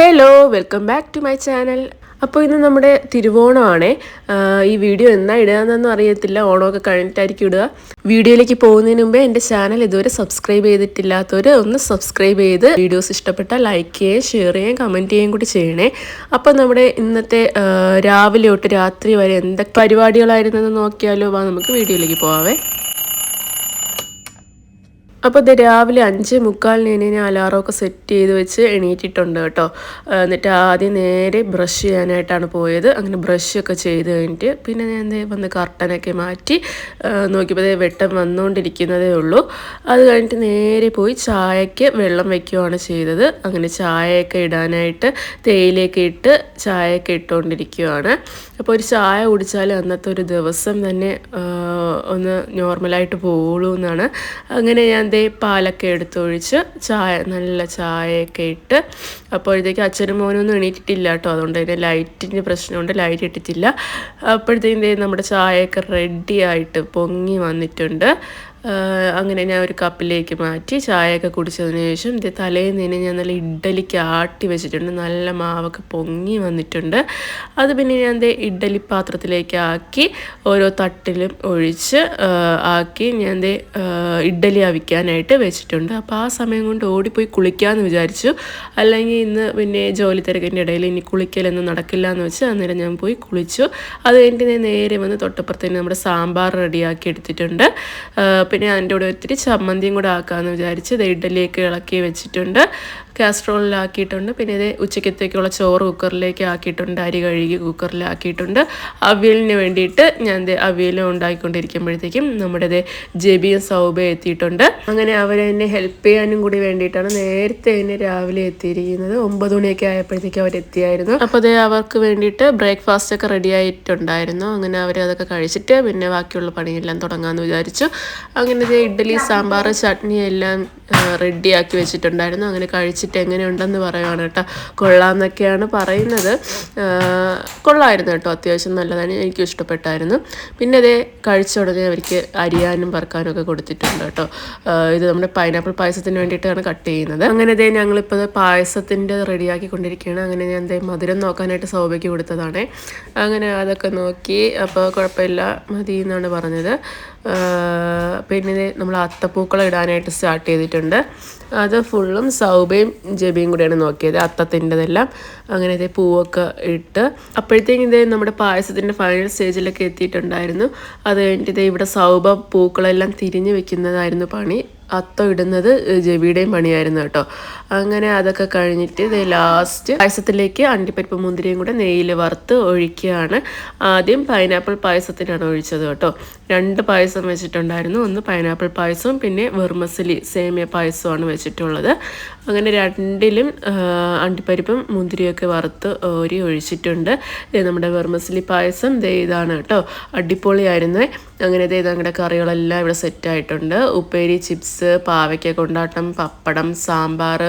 Hello welcome back to my channel. അപ്പോൾ ഇന്ന് നമ്മുടെ തിരുവോണമാണ്. ഈ വീഡിയോ എന്നാ ഇടുകയെന്നൊന്നും അറിയത്തില്ല, ഓണമൊക്കെ കഴിഞ്ഞിട്ടായിരിക്കും ഇടുക. വീഡിയോയിലേക്ക് പോകുന്നതിന് മുമ്പേ എൻ്റെ ചാനൽ ഇതുവരെ സബ്സ്ക്രൈബ് ചെയ്തിട്ടില്ലാത്തവർ ഒന്ന് സബ്സ്ക്രൈബ് ചെയ്ത് വീഡിയോസ് ഇഷ്ടപ്പെട്ടാൽ ലൈക്ക് ചെയ്യുകയും ഷെയർ ചെയ്യുകയും കമൻറ്റ് ചെയ്യുകയും കൂടി ചെയ്യണേ. അപ്പോൾ നമ്മുടെ ഇന്നത്തെ രാവിലെ തൊട്ട് രാത്രി വരെ എന്തൊക്കെ പരിപാടികളായിരുന്നെന്ന് നോക്കിയാലോ. നമുക്ക് വീഡിയോയിലേക്ക് പോകാവേ. അപ്പോൾ ഇത് രാവിലെ 5:45 ഞാൻ അലാറമൊക്കെ സെറ്റ് ചെയ്ത് വെച്ച് എണീറ്റിട്ടുണ്ട് കേട്ടോ. എന്നിട്ട് ആദ്യം നേരെ ബ്രഷ് ചെയ്യാനായിട്ടാണ് പോയത്. അങ്ങനെ ബ്രഷൊക്കെ ചെയ്ത് കഴിഞ്ഞിട്ട് പിന്നെ ഞാൻ വന്ന് കർട്ടനൊക്കെ മാറ്റി നോക്കിയപ്പോൾ വെട്ടം വന്നുകൊണ്ടിരിക്കുന്നതേ ഉള്ളൂ. അത് കഴിഞ്ഞിട്ട് നേരെ പോയി ചായക്ക് വെള്ളം വയ്ക്കുകയാണ് ചെയ്തത്. അങ്ങനെ ചായയൊക്കെ ഇടാനായിട്ട് തേയിലയൊക്കെ ഇട്ട് ചായയൊക്കെ ഇട്ടുകൊണ്ടിരിക്കുകയാണ്. അപ്പോൾ ഒരു ചായ കുടിച്ചാൽ അന്നത്തെ ഒരു ദിവസം തന്നെ ഒന്ന് നോർമലായിട്ട് പോകുള്ളൂ എന്നാണ്. അങ്ങനെ ഞാൻ പാലൊക്കെ എടുത്തൊഴിച്ച് നല്ല ചായയൊക്കെ ഇട്ട് അപ്പോഴത്തേക്ക് അച്ഛനും മോനൊന്നും എണീറ്റിട്ടില്ല കേട്ടോ. അതുകൊണ്ട് തന്നെ ലൈറ്റിൻ്റെ പ്രശ്നമുണ്ട്, ലൈറ്റ് ഇട്ടിട്ടില്ല. അപ്പോഴത്തേക്കും നമ്മുടെ ചായയൊക്കെ റെഡി ആയിട്ട് പൊങ്ങി വന്നിട്ടുണ്ട്. അങ്ങനെ ഞാൻ ഒരു കപ്പിലേക്ക് മാറ്റി ചായയൊക്കെ കുടിച്ചതിന് ശേഷം തലേന്ന് ഞാൻ നല്ല ഇഡ്ഡലിക്ക് ആട്ടി വെച്ചിട്ടുണ്ട്. നല്ല മാവൊക്കെ പൊങ്ങി വന്നിട്ടുണ്ട്. അത് പിന്നെ ഞാൻ ഇഡ്ഡലി പാത്രത്തിലേക്ക് ആക്കി ഓരോ തട്ടിലും ഒഴിച്ച് ആക്കി ഞാൻ ഇഡ്ഡലി അവിക്കാനായിട്ട് വെച്ചിട്ടുണ്ട്. അപ്പോൾ ആ സമയം കൊണ്ട് ഓടിപ്പോയി കുളിക്കാമെന്ന് വിചാരിച്ചു. അല്ലെങ്കിൽ ഇന്ന് പിന്നെ ജോലി തിരക്കിൻ്റെ ഇടയിൽ ഇനി കുളിക്കലൊന്നും നടക്കില്ല എന്ന് വെച്ച് അന്നേരം ഞാൻ പോയി കുളിച്ചു. അത് കഴിഞ്ഞിട്ട് ഞാൻ നേരെ വന്ന് തൊട്ടപ്പുറത്തേന് നമ്മുടെ സാമ്പാർ റെഡിയാക്കി എടുത്തിട്ടുണ്ട്. പിന്നെ അതിൻ്റെ കൂടെ ഒത്തിരി ചമ്മന്തിയും കൂടെ ആക്കാമെന്ന് വിചാരിച്ച് ഇഡ്ഡലിയൊക്കെ ഇളക്കി വെച്ചിട്ടുണ്ട്. കാസ്ട്രോളിലാക്കിയിട്ടുണ്ട്. പിന്നെ ഇത് ഉച്ചക്കത്തേക്കുള്ള ചോറ് കുക്കറിലേക്ക് ആക്കിയിട്ടുണ്ട്. അരി കഴുകി കുക്കറിലാക്കിയിട്ടുണ്ട്. അവിയലിന് വേണ്ടിയിട്ട് ഞാൻ അവിയലും ഉണ്ടാക്കിക്കൊണ്ടിരിക്കുമ്പോഴത്തേക്കും നമ്മുടെ ജെബിയും സൗബയും എത്തിയിട്ടുണ്ട്. അങ്ങനെ അവരെന്നെ ഹെൽപ്പ് ചെയ്യാനും കൂടി വേണ്ടിയിട്ടാണ് നേരത്തെ തന്നെ രാവിലെ എത്തിയിരിക്കുന്നത്. 9 മണിയൊക്കെ ആയപ്പോഴത്തേക്കും അവരെത്തിയായിരുന്നു. അപ്പോൾ അവർക്ക് വേണ്ടിയിട്ട് ബ്രേക്ക്ഫാസ്റ്റ് ഒക്കെ റെഡി ആയിട്ടുണ്ടായിരുന്നു. അങ്ങനെ അവരതൊക്കെ കഴിച്ചിട്ട് പിന്നെ ബാക്കിയുള്ള പണിയെല്ലാം തുടങ്ങാമെന്ന് വിചാരിച്ചു. അങ്ങനെ ഇഡ്ഡലി സാമ്പാർ ചട്നി എല്ലാം റെഡിയാക്കി വെച്ചിട്ടുണ്ടായിരുന്നു. അങ്ങനെ കഴിച്ചിട്ട് എങ്ങനെയുണ്ടെന്ന് പറയുവാണ് കേട്ടോ. കൊള്ളാമെന്നൊക്കെയാണ് പറയുന്നത്. കൊള്ളായിരുന്നു കേട്ടോ, അത്യാവശ്യം നല്ലതാണ്, എനിക്കും ഇഷ്ടപ്പെട്ടായിരുന്നു. പിന്നെ കഴിച്ച ഉടനെ അവർക്ക് അരിയാനും പറക്കാനും ഒക്കെ കൊടുത്തിട്ടുണ്ട് കേട്ടോ. ഇത് നമ്മുടെ പൈനാപ്പിൾ പായസത്തിന് വേണ്ടിയിട്ടാണ് കട്ട് ചെയ്യുന്നത്. അങ്ങനെ ഞങ്ങളിപ്പോൾ പായസത്തിൻ്റെ റെഡിയാക്കിക്കൊണ്ടിരിക്കുകയാണ്. അങ്ങനെ ഞാൻ മധുരം നോക്കാനായിട്ട് സൗഭയ്ക്ക് കൊടുത്തതാണ്. അങ്ങനെ അതൊക്കെ നോക്കി അപ്പോൾ കുഴപ്പമില്ല മതി എന്നാണ് പറഞ്ഞത്. പിന്നെ നമ്മൾ അത്തപ്പൂക്കളം ഇടാനായിട്ട് സ്റ്റാർട്ട് ചെയ്തിട്ടുണ്ട്. അത് ഫുള്ളും സൗബയും ജെബിയും കൂടെയാണ് നോക്കിയത്, അത്തത്തിൻ്റെതെല്ലാം. അങ്ങനെ പൂവൊക്കെ ഇട്ട് അപ്പോഴത്തേക്കും നമ്മുടെ പായസത്തിൻ്റെ ഫൈനൽ സ്റ്റേജിലൊക്കെ എത്തിയിട്ടുണ്ടായിരുന്നു. അത് കഴിഞ്ഞിട്ട് ഇവിടെ സൗബ പൂക്കളെല്ലാം തിരിഞ്ഞ് വെക്കുന്നതായിരുന്നു പണി. അത്തം ഇടുന്നത് ജെബിയുടെയും പണിയായിരുന്നു കേട്ടോ. അങ്ങനെ അതൊക്കെ കഴിഞ്ഞിട്ട് ലാസ്റ്റ് പായസത്തിലേക്ക് അണ്ടിപ്പരിപ്പ് മുന്തിരിയും കൂടെ നെയ്യിൽ വറുത്ത് ഒഴിക്കുകയാണ്. ആദ്യം പൈനാപ്പിൾ പായസത്തിനാണ് ഒഴിച്ചത് കേട്ടോ. 2 പായസം വെച്ചിട്ടുണ്ടായിരുന്നു. ഒന്ന് പൈനാപ്പിൾ പായസവും പിന്നെ വെർമസലി സേമിയ പായസവുമാണ് വെച്ചിട്ടുള്ളത്. അങ്ങനെ 2ലും അണ്ടിപ്പരിപ്പും മുന്തിരിയൊക്കെ വറുത്ത് ഒഴിച്ചിട്ടുണ്ട്. നമ്മുടെ വെർമസലി പായസം ഇതാണ് കേട്ടോ, അടിപൊളിയായിരുന്നു. അങ്ങനെ ഞങ്ങളുടെ കറികളെല്ലാം ഇവിടെ സെറ്റായിട്ടുണ്ട്. ഉപ്പേരി, ചിപ്സ്, പാവയ്ക്ക കൊണ്ടാട്ടം, പപ്പടം, സാമ്പാർ,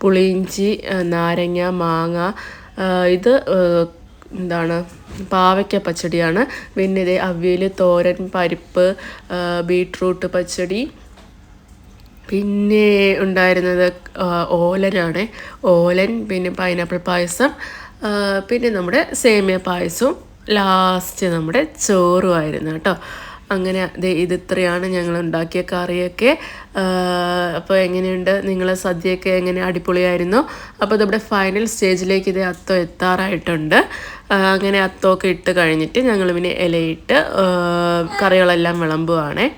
പുളിയിഞ്ചി, നാരങ്ങ, മാങ്ങ, ഇത് എന്താണ് പാവയ്ക്ക പച്ചടിയാണ്. പിന്നെ അവിയൽ, തോരൻ, പരിപ്പ്, ബീട്രൂട്ട് പച്ചടി. പിന്നെ ഉണ്ടായിരുന്നത് ഓലനാണ്, ഓലൻ, പിന്നെ പൈനാപ്പിൾ പായസം, പിന്നെ നമ്മുടെ സേമിയ പായസവും, ലാസ്റ്റ് നമ്മുടെ ചോറുമായിരുന്നു കേട്ടോ. അങ്ങനെ ഇത് ഇത്രയാണ് ഞങ്ങൾ ഉണ്ടാക്കിയ കറിയൊക്കെ. അപ്പോൾ എങ്ങനെയുണ്ട് നിങ്ങളെ സദ്യയൊക്കെ, എങ്ങനെ അടിപൊളിയായിരുന്നു? അപ്പോൾ നമ്മുടെ ഫൈനൽ സ്റ്റേജിലേക്ക് അത്തം എത്താറായിട്ടുണ്ട്. അങ്ങനെ അത്തമൊക്കെ ഇട്ട് കഴിഞ്ഞിട്ട് ഞങ്ങൾ പിന്നെ ഇലയിട്ട് കറികളെല്ലാം വിളമ്പുവാണേ.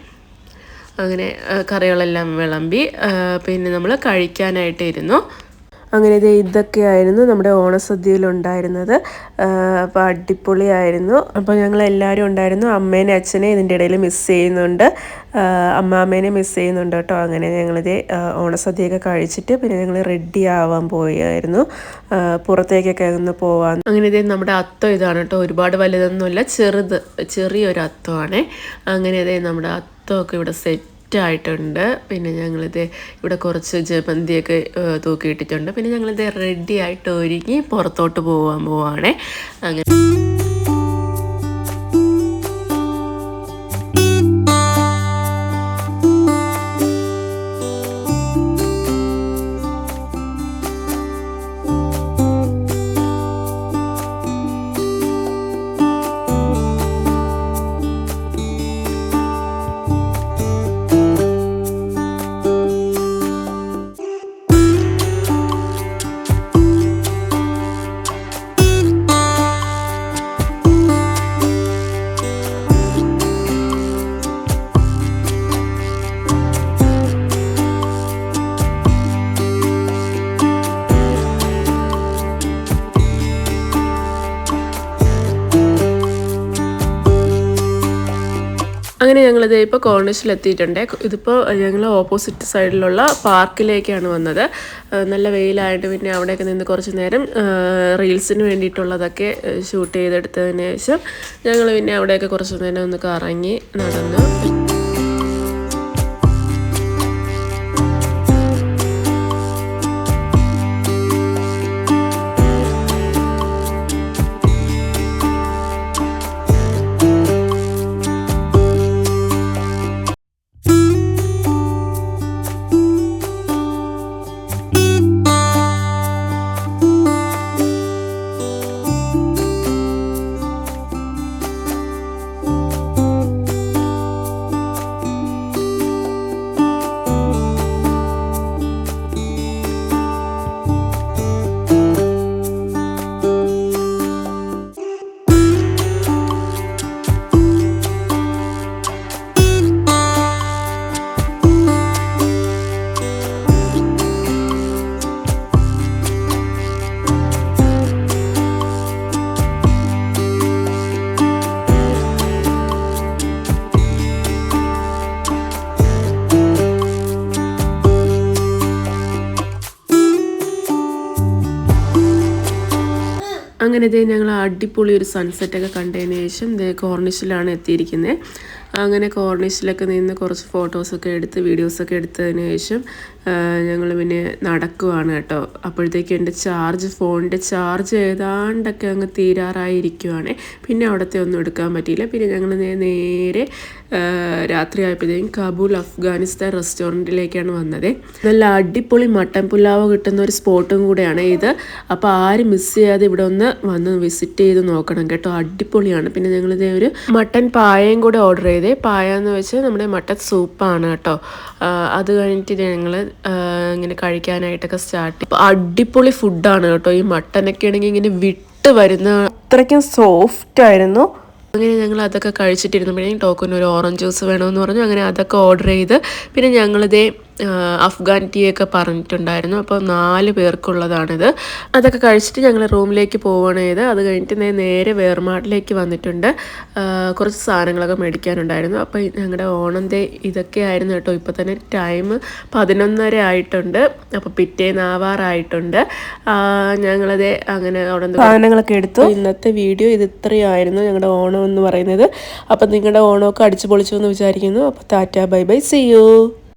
അങ്ങനെ കറികളെല്ലാം വിളമ്പി പിന്നെ നമ്മൾ കഴിക്കാനായിട്ട് ഇരുന്നു. അങ്ങനെ ഇതൊക്കെയായിരുന്നു നമ്മുടെ ഓണസദ്യയിലുണ്ടായിരുന്നത്. അപ്പോൾ അടിപൊളിയായിരുന്നു. അപ്പോൾ ഞങ്ങളെല്ലാവരും ഉണ്ടായിരുന്നു. അമ്മേനെ അച്ഛനെ ഇതിൻ്റെ ഇടയിൽ മിസ് ചെയ്യുന്നുണ്ട്, അമ്മാമ്മേനെ മിസ് ചെയ്യുന്നുണ്ട് കേട്ടോ. അങ്ങനെ ഞങ്ങളിത് ഓണസദ്യയൊക്കെ കഴിച്ചിട്ട് പിന്നെ ഞങ്ങൾ റെഡി ആവാൻ പോയായിരുന്നു, പുറത്തേക്കൊക്കെ ഒന്ന് പോവാൻ. അങ്ങനെ നമ്മുടെ അത്തം ഇതാണ് കേട്ടോ. ഒരുപാട് വലുതൊന്നുമില്ല, ചെറിയൊരു അത്തമാണ്. അങ്ങനെ നമ്മുടെ അത്തമൊക്കെ ഇവിടെ സെറ്റ് ആയിട്ടുണ്ട്. പിന്നെ ഞങ്ങളിത് ഇവിടെ കുറച്ച് ജമന്തിയൊക്കെ തൂക്കിയിട്ടിട്ടുണ്ട്. പിന്നെ ഞങ്ങളിത് റെഡി ആയിട്ട് ഒരുങ്ങി പുറത്തോട്ട് പോവാണേ. അങ്ങനെ അങ്ങനെ ഞങ്ങളിത് ഇപ്പോൾ കോർണിഷിലെത്തിയിട്ടുണ്ട്. ഇതിപ്പോൾ ഞങ്ങൾ ഓപ്പോസിറ്റ് സൈഡിലുള്ള പാർക്കിലേക്കാണ് വന്നത്. നല്ല വെയിലായിട്ട് പിന്നെ അവിടെയൊക്കെ നിന്ന് കുറച്ച് നേരം റീൽസിന് വേണ്ടിയിട്ടുള്ളതൊക്കെ ഷൂട്ട് ചെയ്തെടുത്തതിന് ശേഷം ഞങ്ങൾ പിന്നെ അവിടെയൊക്കെ കുറച്ച് നേരം ഒന്ന് കറങ്ങി നടന്നു. അങ്ങനെ ഇതേ ഞങ്ങൾ അടിപൊളി ഒരു സൺസെറ്റൊക്കെ കണ്ടതിന് ശേഷം ഇതേ കോർണിഷിലാണ് എത്തിയിരിക്കുന്നത്. അങ്ങനെ കോർണിഷിലൊക്കെ നിന്ന് കുറച്ച് ഫോട്ടോസൊക്കെ എടുത്ത് വീഡിയോസൊക്കെ എടുത്തതിന് ശേഷം ഞങ്ങൾ പിന്നെ നടക്കുവാണ് കേട്ടോ. അപ്പോഴത്തേക്കും എൻ്റെ ഫോണിൻ്റെ ചാർജ് ഏതാണ്ടൊക്കെ അങ്ങ് തീരാറായിരിക്കുവാണ്. പിന്നെ അവിടുത്തെ ഒന്നും എടുക്കാൻ പറ്റിയില്ല. പിന്നെ ഞങ്ങൾ നേരെ രാത്രിയായപ്പോഴത്തേക്കും കാബൂൾ അഫ്ഗാനിസ്ഥാൻ റെസ്റ്റോറൻറ്റിലേക്കാണ് വന്നത്. നല്ല അടിപൊളി മട്ടൻ പുലാവ് കിട്ടുന്ന ഒരു സ്പോട്ടും കൂടെയാണ് ഇത്. അപ്പോൾ ആരും മിസ് ചെയ്യാതെ ഇവിടെ ഒന്ന് വന്ന് വിസിറ്റ് ചെയ്ത് നോക്കണം കേട്ടോ. അടിപൊളിയാണ്. പിന്നെ ഞങ്ങളിതേ ഒരു മട്ടൻ പായയും കൂടെ ഓർഡർ ചെയ്തേ. പായ എന്ന് വെച്ചാൽ നമ്മുടെ മട്ടൻ സൂപ്പാണ് കേട്ടോ. അത് കഴിഞ്ഞിട്ട് ഞങ്ങൾ ഇങ്ങനെ കഴിക്കാനായിട്ടൊക്കെ സ്റ്റാർട്ട് ചെയ്യും. അടിപൊളി ഫുഡാണ് കേട്ടോ. ഈ മട്ടനൊക്കെ ആണെങ്കിൽ ഇങ്ങനെ വിട്ട് വരുന്ന അത്രയ്ക്കും സോഫ്റ്റ് ആയിരുന്നു. അങ്ങനെ ഞങ്ങൾ അതൊക്കെ കഴിച്ചിട്ടിരുന്നപ്പോഴേക്കും ടോക്കന് ഒരു ഓറഞ്ച് ജ്യൂസ് വേണമെന്ന് പറഞ്ഞു. അങ്ങനെ അതൊക്കെ ഓർഡർ ചെയ്ത് പിന്നെ ഞങ്ങളിതേ അഫ്ഗാൻ ടീ ഒക്കെ പറഞ്ഞിട്ടുണ്ടായിരുന്നു. അപ്പോൾ 4 പേർക്കുള്ളതാണിത്. അതൊക്കെ കഴിച്ചിട്ട് ഞങ്ങൾ റൂമിലേക്ക് പോവുകയാണ് ചെയ്ത്. അത് കഴിഞ്ഞിട്ട് നേരെ വേർമാട്ടിലേക്ക് വന്നിട്ടുണ്ട്. കുറച്ച് സാധനങ്ങളൊക്കെ മേടിക്കാനുണ്ടായിരുന്നു. അപ്പോൾ ഞങ്ങളുടെ ഓണം ഇതൊക്കെ ആയിരുന്നു കേട്ടോ. ഇപ്പോൾ തന്നെ ടൈം 11:30 ആയിട്ടുണ്ട്. അപ്പോൾ പിറ്റേന്ന് ആവാറായിട്ടുണ്ട്. ഞങ്ങളത് അങ്ങനെ അവിടെ സാധനങ്ങളൊക്കെ എടുത്തു. ഇന്നത്തെ വീഡിയോ ഇത് ഇത്രയായിരുന്നു ഞങ്ങളുടെ ഓണം എന്ന് പറയുന്നത്. അപ്പം നിങ്ങളുടെ ഓണമൊക്കെ അടിച്ചു പൊളിച്ചു എന്ന് വിചാരിക്കുന്നു. അപ്പോൾ tata bye bye, see U.